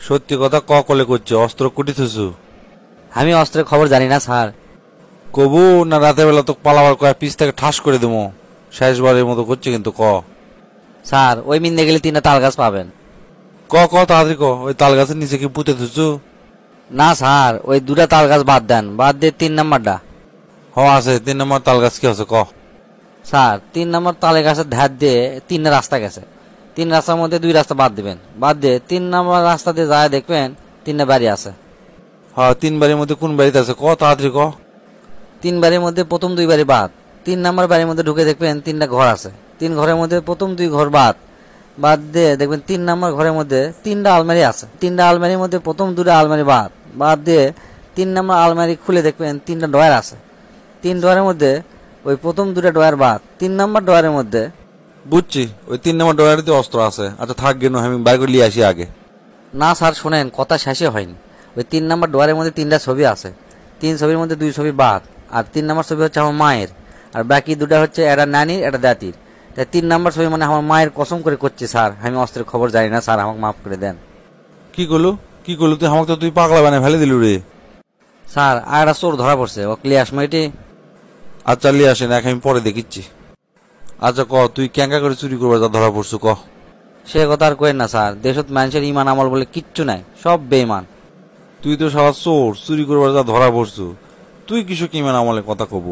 সত্যি কথা ক কলে করছে অস্ত্র কুটি থুসু? আমি অস্ত্রের খবর জানি না স্যার। কবু না রাতের বেলা তো পালাবার কয়েক পিস থেকে ঠাস করে দেবো। শেষবারের মতো করছে কিন্তু ক। স্যার ওই মিন্দে গেলে 3টা তাল গাছ পাবেন। ক তাড়াতাড়ি ক। ওই তাল গাছের নিচে কি পুঁতে থুসু? না স্যার, ওই 2টা তাল গাছ বাদ দেন, বাদ দিয়ে 3 নাম্বারটা। আছে 3 নম্বর তাল গাছ কি আছে ক। স্যার 3 নম্বর তালে গাছের ধার দিয়ে 3টা রাস্তা গেছে। 3 রাস্তার মধ্যে 2 রাস্তা বাদ দিবেন, বাদ দিয়ে 3 নম্বর রাস্তা দিয়ে যায় দেখবেন 3টা বাড়ি আছে। 3 বাড়ির মধ্যে কোন বাড়িতে আছে ক তাড়াতাড়ি ক। 3 বাড়ির মধ্যে প্রথম 2 বাড়ি বাদ। 3 নম্বর বাড়ির মধ্যে ঢুকে দেখবেন 3টা ঘর আছে। 3 ঘরের মধ্যে প্রথম 2 ঘর বাদ, বাদ দিয়ে দেখবেন 3 নম্বর ঘরের মধ্যে 3টা আলমারি আছে। 3টা আলমারির মধ্যে প্রথম 2টা আলমারি বাদ, বাদ দিয়ে 3 নম্বর আলমারি খুলে দেখবেন 3টা ডয়ার আছে। 3 ডয়ারের মধ্যে ওই প্রথম 2টা ডয়ার বাদ। 3 নম্বর ডয়ারের মধ্যে। বুঝছি, ওই 3 নম্বর ডয়ারিতে অস্ত্র আছে। আচ্ছা থাক গেল, আমি বাইর করে নিয়ে আসি আগে। না স্যার শোনেন, কথা শেষে হয়নি। ওই 3 নম্বর ডয়ারের মধ্যে 3টা ছবি আছে। 3 ছবির মধ্যে 2 ছবি বাদ, আর 3 নম্বর ছবি হচ্ছে আমার মায়ের, আর বাকি 2টা হচ্ছে একটা নানির একটা দাতির। তাই 3 নম্বর ছবি মানে আমার মায়ের কসম করে করছি স্যার, আমি অস্ত্রের খবর জানি না স্যার, আমাকে মাফ করে দেন। কি করলু তুই? আমাকে তো তুই পাগলা বানায় ফেলে দিলু রে। স্যার আর একটা চোর ধরা পড়ছে, ও ক্লিয়াস মাইটি। আচ্ছা লিয়ে আসেন, এক আমি পরে দেখিচ্ছি। আচ্ছা ক, তুই ক্যাঙ্কা করে চুরি করবার যা ধরা পড়ছু ক। সে কথা আর কইেন না স্যার, দেশত মানুষের ইমান আমল বলে কিচ্ছু নাই, সব বেঈমান। তুই তো সারা চোর, চুরি করবার যা ধরা পড়ছু। তুই কিছু কিমান আমলে কথা কব।